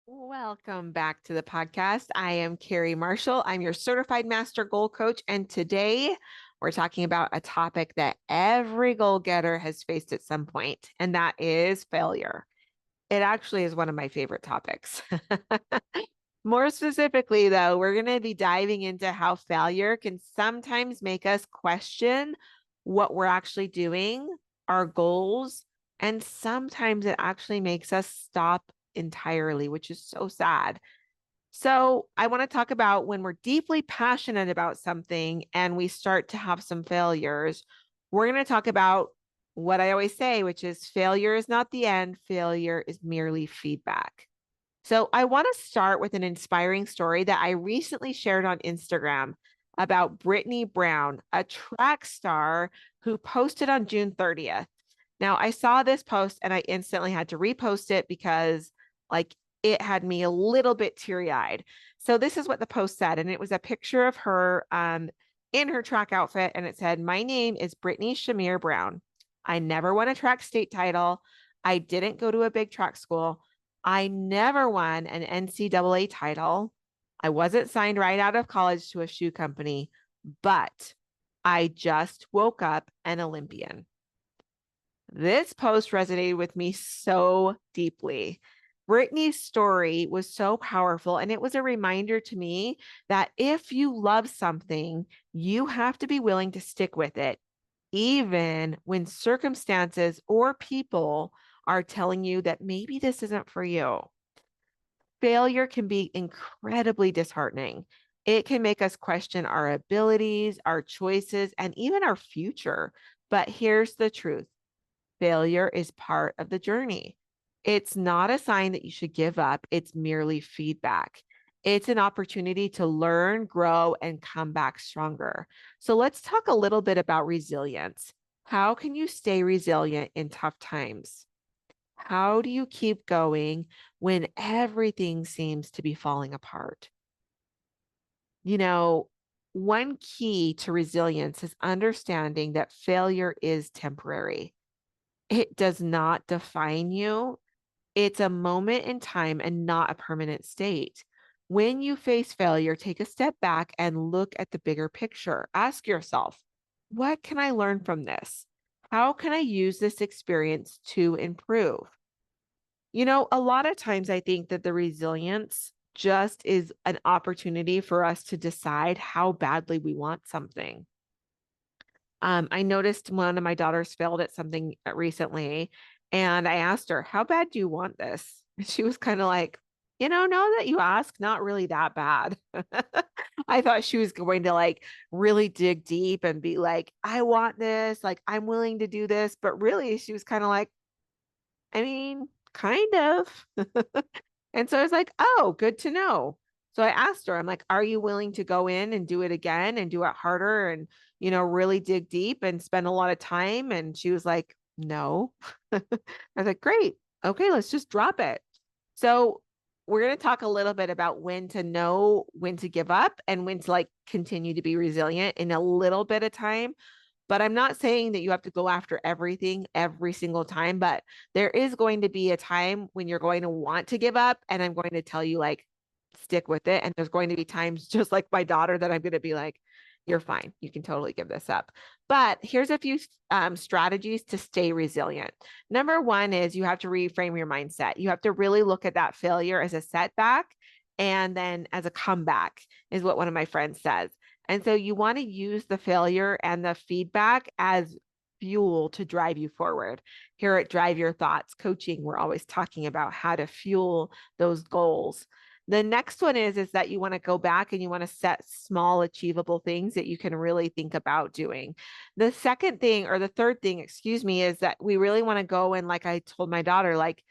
Welcome back to the podcast. I am Carrie Marshall. I'm your certified master goal coach. And today we're talking about a topic that every goal getter has faced at some point, and that is failure. It actually is one of my favorite topics. More specifically, though, we're going to be diving into how failure can sometimes make us question what we're actually doing, our goals, and sometimes it actually makes us stop entirely, which is so sad. So, I want to talk about when we're deeply passionate about something and we start to have some failures. We're going to talk about what I always say, which is failure is not the end, failure is merely feedback. So, I want to start with an inspiring story that I recently shared on Instagram about Brittany Brown, a track star who posted on June 30th. Now, I saw this post and I instantly had to repost it because, like, it had me a little bit teary eyed. So, this is what the post said, and it was a picture of her in her track outfit, and it said, "My name is Brittany Shamir Brown. I never won a track state title. I didn't go to a big track school. I never won an NCAA title. I wasn't signed right out of college to a shoe company, but I just woke up an Olympian." This post resonated with me so deeply. Brittany's story was so powerful, and it was a reminder to me that if you love something, you have to be willing to stick with it, even when circumstances or people are telling you that maybe this isn't for you. Failure can be incredibly disheartening. It can make us question our abilities, our choices, and even our future. But here's the truth: failure is part of the journey. It's not a sign that you should give up, it's merely feedback. It's an opportunity to learn, grow, and come back stronger. So let's talk a little bit about resilience. How can you stay resilient in tough times? How do you keep going when everything seems to be falling apart? You know, one key to resilience is understanding that failure is temporary. It does not define you. It's a moment in time and not a permanent state. When you face failure, take a step back and look at the bigger picture. Ask yourself, what can I learn from this? How can I use this experience to improve? A lot of times I think that the resilience just is an opportunity for us to decide how badly we want something. I noticed one of my daughters failed at something recently, and I asked her, "How bad do you want this?" And she was kind of like, now that you ask, not really that bad. I thought she was going to like really dig deep and be like, "I want this, like I'm willing to do this." But really, she was kind of like, I mean, kind of. And so I was like, oh, good to know. So I asked her, I'm like, are you willing to go in and do it again and do it harder and, really dig deep and spend a lot of time? And she was like, no. I was like, great. Okay, let's just drop it. So we're going to talk a little bit about when to know when to give up and when to like continue to be resilient in a little bit of time. But I'm not saying that you have to go after everything every single time, but there is going to be a time when you're going to want to give up. And I'm going to tell you, like, stick with it. And there's going to be times, just like my daughter, that I'm going to be like, you're fine. You can totally give this up. But here's a few strategies to stay resilient. Number one is you have to reframe your mindset. You have to really look at that failure as a setback and then as a comeback, is what one of my friends says. And so you want to use the failure and the feedback as fuel to drive you forward. Here at Drive Your Thoughts Coaching, we're always talking about how to fuel those goals. The next one is that you want to go back and you want to set small achievable things that you can really think about doing. The second thing, or the third thing, excuse me, is that we really want to go and, like I told my daughter, like,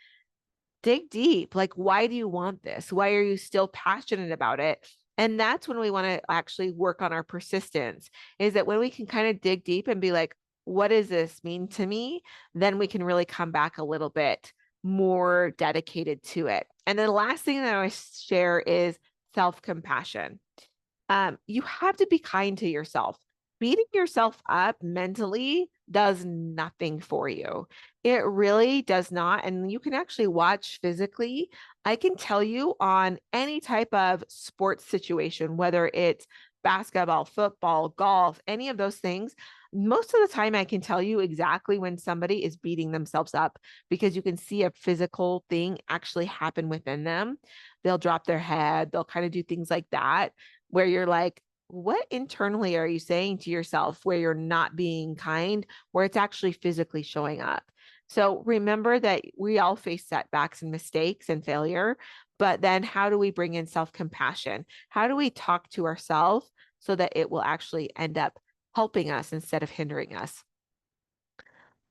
dig deep. Like, why do you want this? Why are you still passionate about it? And that's when we want to actually work on our persistence, is that when we can kind of dig deep and be like, what does this mean to me? Then we can really come back a little bit more dedicated to it. And then the last thing that I share is self-compassion. You have to be kind to yourself. Beating yourself up mentally does nothing for you. It really does not. And you can actually watch physically. I can tell you on any type of sports situation, whether it's basketball, football, golf, any of those things, most of the time I can tell you exactly when somebody is beating themselves up because you can see a physical thing actually happen within them. They'll drop their head, they'll kind of do things like that where you're like, what internally are you saying to yourself where you're not being kind, where it's actually physically showing up? So remember that we all face setbacks and mistakes and failure, but then how do we bring in self-compassion? How do we talk to ourselves so that it will actually end up helping us instead of hindering us?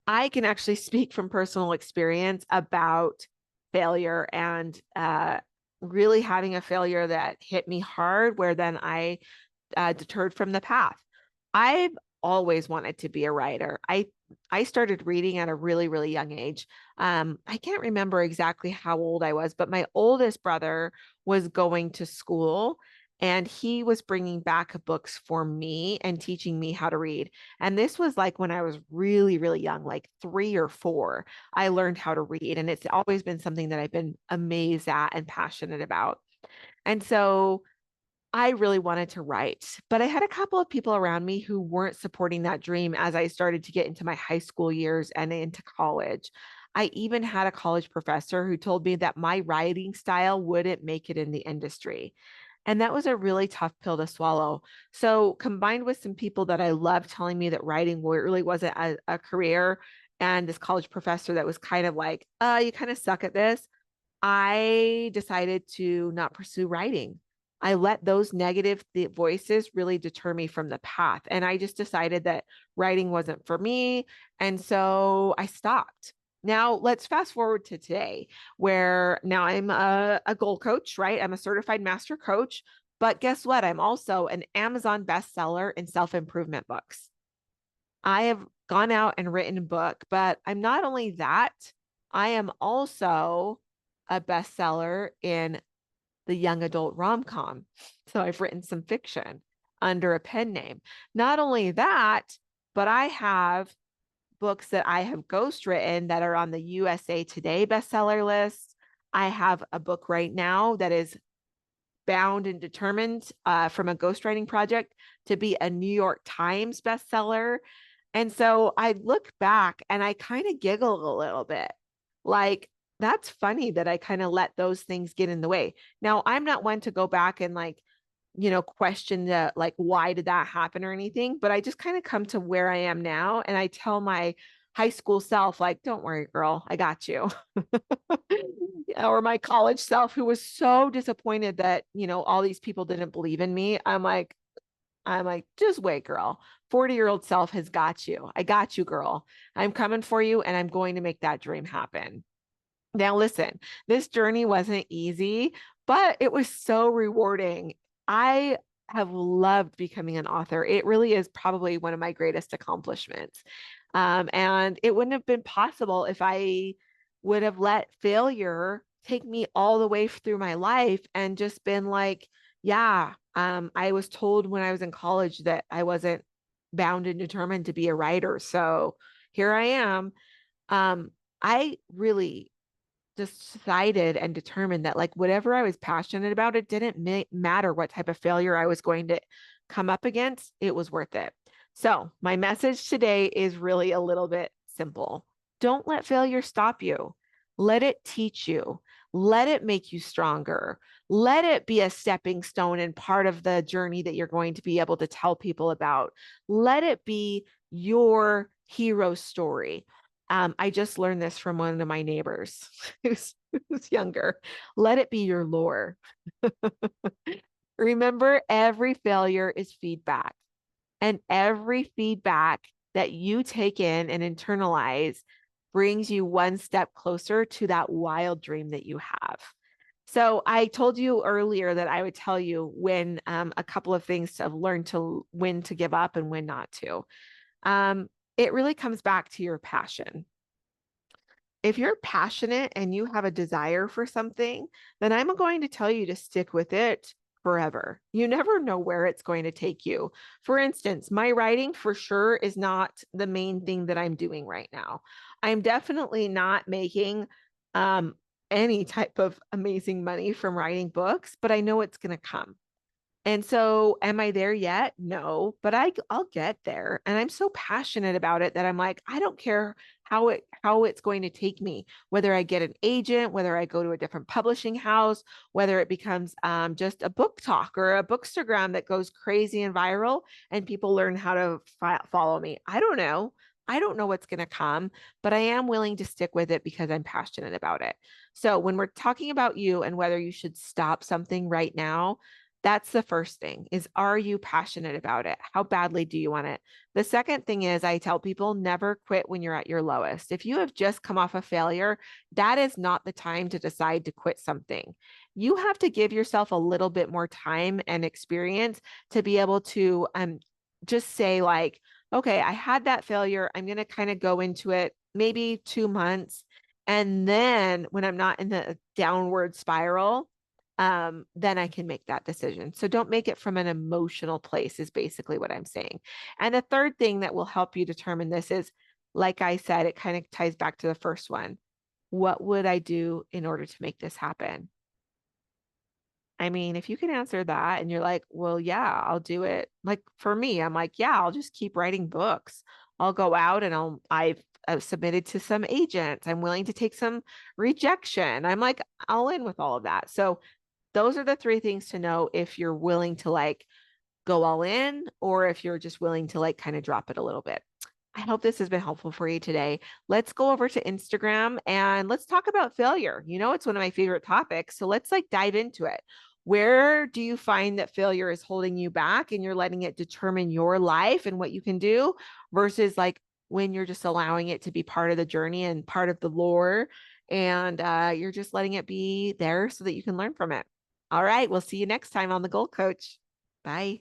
I can actually speak from personal experience about failure and really having a failure that hit me hard, where then I deterred from the path. I've always wanted to be a writer. I started reading at a really, really young age. I can't remember exactly how old I was, but my oldest brother was going to school and he was bringing back books for me and teaching me how to read. And this was like when I was really, really young, like 3 or 4. I learned how to read, and it's always been something that I've been amazed at and passionate about. And so I really wanted to write, but I had a couple of people around me who weren't supporting that dream as I started to get into my high school years and into college. I even had a college professor who told me that my writing style wouldn't make it in the industry. And that was a really tough pill to swallow. So, combined with some people that I loved telling me that writing really wasn't a career, and this college professor that was kind of like, you kind of suck at this, I decided to not pursue writing. I let those negative voices really deter me from the path. And I just decided that writing wasn't for me. And so I stopped. Now let's fast forward to today, where now I'm a goal coach, right? I'm a certified master coach. But guess what? I'm also an Amazon bestseller in self improvement books. I have gone out and written a book, but I'm not only that, I am also a bestseller in the young adult rom-com. So I've written some fiction under a pen name. Not only that, but I have books that I have ghostwritten that are on the USA Today bestseller list. I have a book right now that is bound and determined from a ghostwriting project to be a New York Times bestseller. And so I look back and I kind of giggle a little bit. Like, that's funny that I kind of let those things get in the way. Now, I'm not one to go back and question the like, why did that happen or anything? But I just kind of come to where I am now. And I tell my high school self, like, don't worry, girl, I got you. Or my college self who was so disappointed that, all these people didn't believe in me. I'm like, just wait, girl. 40-year-old self has got you. I got you, girl. I'm coming for you and I'm going to make that dream happen. Now, listen, this journey wasn't easy, but it was so rewarding. I have loved becoming an author. It really is probably one of my greatest accomplishments. And it wouldn't have been possible if I would have let failure take me all the way through my life and just been like, yeah, I was told when I was in college that I wasn't bound and determined to be a writer. So here I am. I really decided and determined that like whatever I was passionate about, it didn't matter what type of failure I was going to come up against, it was worth it. So my message today is really a little bit simple. Don't let failure stop you. Let it teach you. Let it make you stronger. Let it be a stepping stone and part of the journey that you're going to be able to tell people about. Let it be your hero story. I just learned this from one of my neighbors who's younger. Let it be your lore. Remember, every failure is feedback, and every feedback that you take in and internalize brings you one step closer to that wild dream that you have. So I told you earlier that I would tell you when a couple of things to learn to when to give up and when not to. It really comes back to your passion. If you're passionate and you have a desire for something, then I'm going to tell you to stick with it forever. You never know where it's going to take you. For instance, my writing for sure is not the main thing that I'm doing right now. I'm definitely not making um, any type of amazing money from writing books, but I know it's going to come. And so, am I there yet? No, but I'll get there. And I'm so passionate about it that I'm like, I don't care how it's going to take me, whether I get an agent, whether I go to a different publishing house, whether it becomes just a book talk or a bookstagram that goes crazy and viral and people learn how to follow me. I don't know. I don't know what's going to come, but I am willing to stick with it because I'm passionate about it. So, when we're talking about you and whether you should stop something right now, that's the first thing is, are you passionate about it? How badly do you want it? The second thing is I tell people never quit when you're at your lowest. If you have just come off a failure, that is not the time to decide to quit something. You have to give yourself a little bit more time and experience to be able to just say like, okay, I had that failure. I'm going to kind of go into it maybe 2 months. And then when I'm not in the downward spiral, then I can make that decision. So don't make it from an emotional place, is basically what I'm saying. And the third thing that will help you determine this is, like I said, it kind of ties back to the first one. What would I do in order to make this happen? I mean, if you can answer that and you're like, well, yeah, I'll do it. Like for me, I'm like, yeah, I'll just keep writing books. I'll go out and I've submitted to some agents. I'm willing to take some rejection. I'm like all in with all of that. So those are the three things to know if you're willing to like go all in or if you're just willing to like kind of drop it a little bit. I hope this has been helpful for you today. Let's go over to Instagram and let's talk about failure. You know, it's one of my favorite topics. So let's like dive into it. Where do you find that failure is holding you back and you're letting it determine your life and what you can do versus like when you're just allowing it to be part of the journey and part of the lore and you're just letting it be there so that you can learn from it. All right. We'll see you next time on The Goal Coach. Bye.